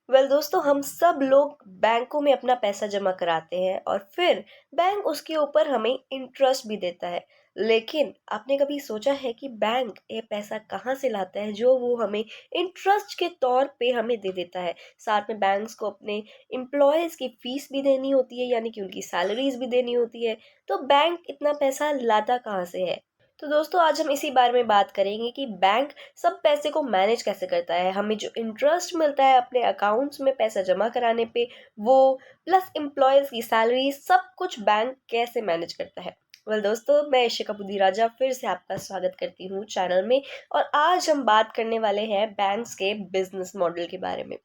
दोस्तों, हम सब लोग बैंकों में अपना पैसा जमा कराते हैं और फिर बैंक उसके ऊपर हमें इंटरेस्ट भी देता है। लेकिन आपने कभी सोचा है कि बैंक ये पैसा कहाँ से लाता है जो वो हमें इंटरेस्ट के तौर पे हमें दे देता है। साथ में बैंक्स को अपने एम्प्लॉयज की फीस भी देनी होती है, यानी कि उनकी सैलरीज भी देनी होती है। तो बैंक इतना पैसा लाता कहाँ से है? तो दोस्तों, आज हम इसी बारे में बात करेंगे कि बैंक सब पैसे को मैनेज कैसे करता है। हमें जो इंटरेस्ट मिलता है अपने अकाउंट्स में पैसा जमा कराने पे, वो प्लस एम्प्लॉयज की सैलरी, सब कुछ बैंक कैसे मैनेज करता है। दोस्तों, मैं इशिका राजा फिर से आपका स्वागत करती हूँ चैनल में। और आज हम बात करने वाले हैं बैंक्स के बिजनेस मॉडल के बारे में।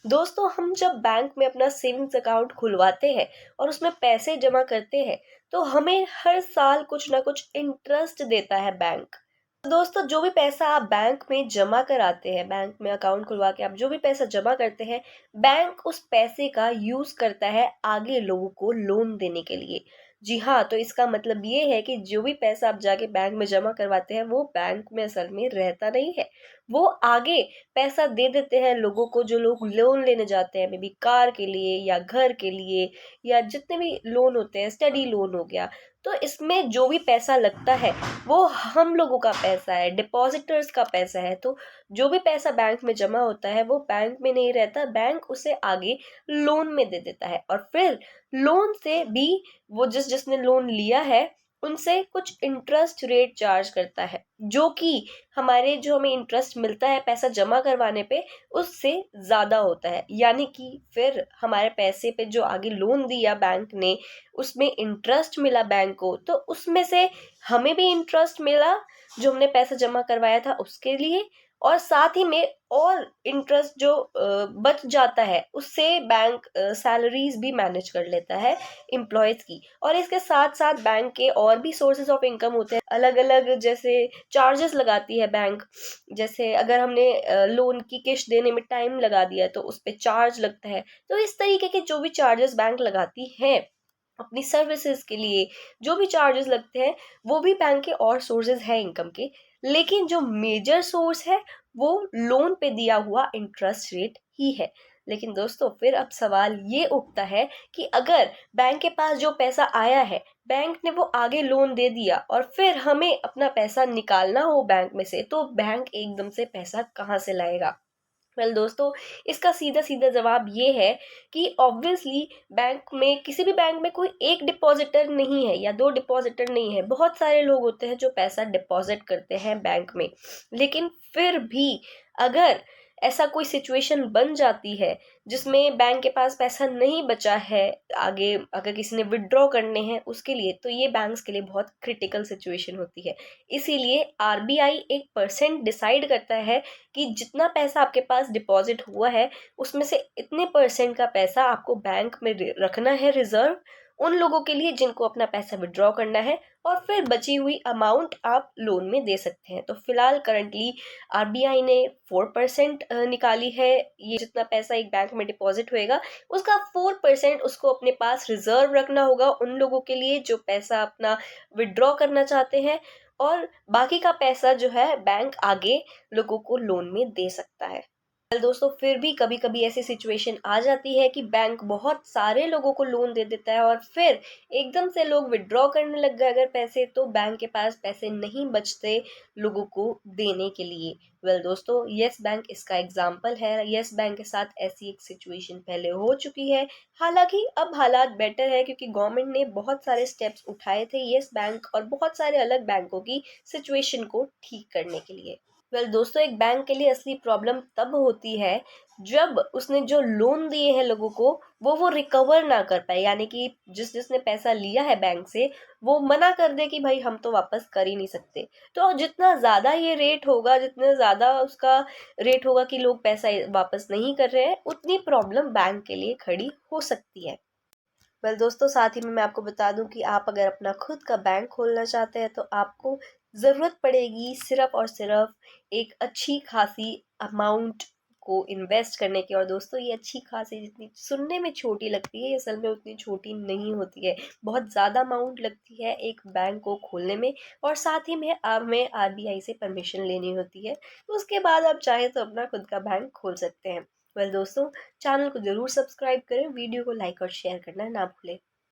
दोस्तों, हम जब बैंक में अपना सेविंग्स अकाउंट खुलवाते हैं और उसमें पैसे जमा करते हैं, तो हमें हर साल कुछ ना कुछ इंटरेस्ट देता है बैंक। दोस्तों, जो भी पैसा आप बैंक में जमा कराते हैं, बैंक में अकाउंट खुलवा के आप जो भी पैसा जमा करते हैं, बैंक उस पैसे का यूज करता है आगे लोगों को लोन देने के लिए। जी हाँ, तो इसका मतलब ये है कि जो भी पैसा आप जाके बैंक में जमा करवाते हैं, वो बैंक में असल में रहता नहीं है। वो आगे पैसा दे देते हैं लोगों को, जो लोग लोन लेने जाते हैं, मे बी कार के लिए या घर के लिए, या जितने भी लोन होते हैं, स्टडी लोन हो गया। तो इसमें जो भी पैसा लगता है वो हम लोगों का पैसा है, डिपॉजिटर्स का पैसा है। तो जो भी पैसा बैंक में जमा होता है वो बैंक में नहीं रहता, बैंक उसे आगे लोन में दे देता है। और फिर लोन से भी वो जिसने लोन लिया है उनसे कुछ इंटरेस्ट रेट चार्ज करता है, जो कि हमारे जो हमें इंटरेस्ट मिलता है पैसा जमा करवाने पे, उससे ज्यादा होता है। यानी कि फिर हमारे पैसे पे जो आगे लोन दिया बैंक ने, उसमें इंटरेस्ट मिला बैंक को, तो उसमें से हमें भी इंटरेस्ट मिला जो हमने पैसा जमा करवाया था उसके लिए। और साथ ही में और इंटरेस्ट जो बच जाता है उससे बैंक सैलरीज भी मैनेज कर लेता है एम्प्लॉयज की। और इसके साथ साथ बैंक के और भी सोर्सेज ऑफ इनकम होते हैं अलग अलग, जैसे चार्जेस लगाती है बैंक। जैसे अगर हमने लोन की किश्त देने में टाइम लगा दिया तो उस पे चार्ज लगता है। तो इस तरीके के जो भी चार्जेस बैंक लगाती है अपनी सर्विसेज के लिए, जो भी चार्जेस लगते हैं, वो भी बैंक के और सोर्सेज है इनकम के। लेकिन जो मेजर सोर्स है वो लोन पे दिया हुआ इंटरेस्ट रेट ही है। लेकिन दोस्तों, फिर अब सवाल ये उठता है कि अगर बैंक के पास जो पैसा आया है, बैंक ने वो आगे लोन दे दिया और फिर हमें अपना पैसा निकालना हो बैंक में से, तो बैंक एकदम से पैसा कहाँ से लाएगा? दोस्तों, इसका सीधा सीधा जवाब ये है कि ऑब्वियसली बैंक में, किसी भी बैंक में कोई एक डिपॉजिटर नहीं है या दो डिपॉजिटर नहीं है, बहुत सारे लोग होते हैं जो पैसा डिपॉजिट करते हैं बैंक में। लेकिन फिर भी अगर ऐसा कोई सिचुएशन बन जाती है जिसमें बैंक के पास पैसा नहीं बचा है, आगे अगर किसी ने विड्रॉ करने हैं उसके लिए, तो ये बैंक्स के लिए बहुत क्रिटिकल सिचुएशन होती है। इसीलिए आरबीआई एक परसेंट डिसाइड करता है कि जितना पैसा आपके पास डिपॉजिट हुआ है उसमें से इतने परसेंट का पैसा आपको बैंक में रखना है रिजर्व, उन लोगों के लिए जिनको अपना पैसा विड्रॉ करना है। और फिर बची हुई अमाउंट आप लोन में दे सकते हैं। तो फिलहाल करंटली आरबीआई ने 4% निकाली है। ये जितना पैसा एक बैंक में डिपॉजिट होएगा उसका 4% उसको अपने पास रिजर्व रखना होगा उन लोगों के लिए जो पैसा अपना विड्रॉ करना चाहते हैं। और बाकी का पैसा जो है बैंक आगे लोगों को लोन में दे सकता है। दोस्तों, फिर भी कभी कभी ऐसी सिचुएशन आ जाती है कि बैंक बहुत सारे लोगों को लोन दे देता है और फिर एकदम से लोग विड्रॉ करने लग गए अगर पैसे, तो बैंक के पास पैसे नहीं बचते लोगों को देने के लिए। दोस्तों, यस बैंक इसका एग्जाम्पल है। यस बैंक के साथ ऐसी एक सिचुएशन पहले हो चुकी है। हालांकि अब हालात बेटर है क्योंकि गवर्नमेंट ने बहुत सारे स्टेप्स उठाए थे यस बैंक और बहुत सारे अलग बैंकों की सिचुएशन को ठीक करने के लिए। दोस्तों, एक बैंक के लिए असली प्रॉब्लम तब होती है जब उसने जो लोन दिए हैं लोगों को वो रिकवर ना कर पाए, यानी कि जिसने पैसा लिया है बैंक से वो मना कर दे कि भाई हम तो वापस कर ही नहीं सकते। तो जितना ज्यादा ये रेट होगा, जितना ज्यादा उसका रेट होगा कि लोग पैसा वापस नहीं कर रहे हैं, उतनी प्रॉब्लम बैंक के लिए खड़ी हो सकती है। दोस्तों, साथ ही में मैं आपको बता दूं कि आप अगर अपना खुद का बैंक खोलना चाहते हैं तो आपको ज़रूरत पड़ेगी सिर्फ और सिर्फ एक अच्छी खासी अमाउंट को इन्वेस्ट करने की। और दोस्तों, ये अच्छी खासी जितनी सुनने में छोटी लगती है, ये असल में उतनी छोटी नहीं होती है। बहुत ज़्यादा अमाउंट लगती है एक बैंक को खोलने में। और साथ ही में हमें आरबीआई से परमिशन लेनी होती है। तो उसके बाद आप चाहे तो अपना खुद का बैंक खोल सकते हैं। वेल दोस्तों, चैनल को ज़रूर सब्सक्राइब करें, वीडियो को लाइक और शेयर करना ना भूलें।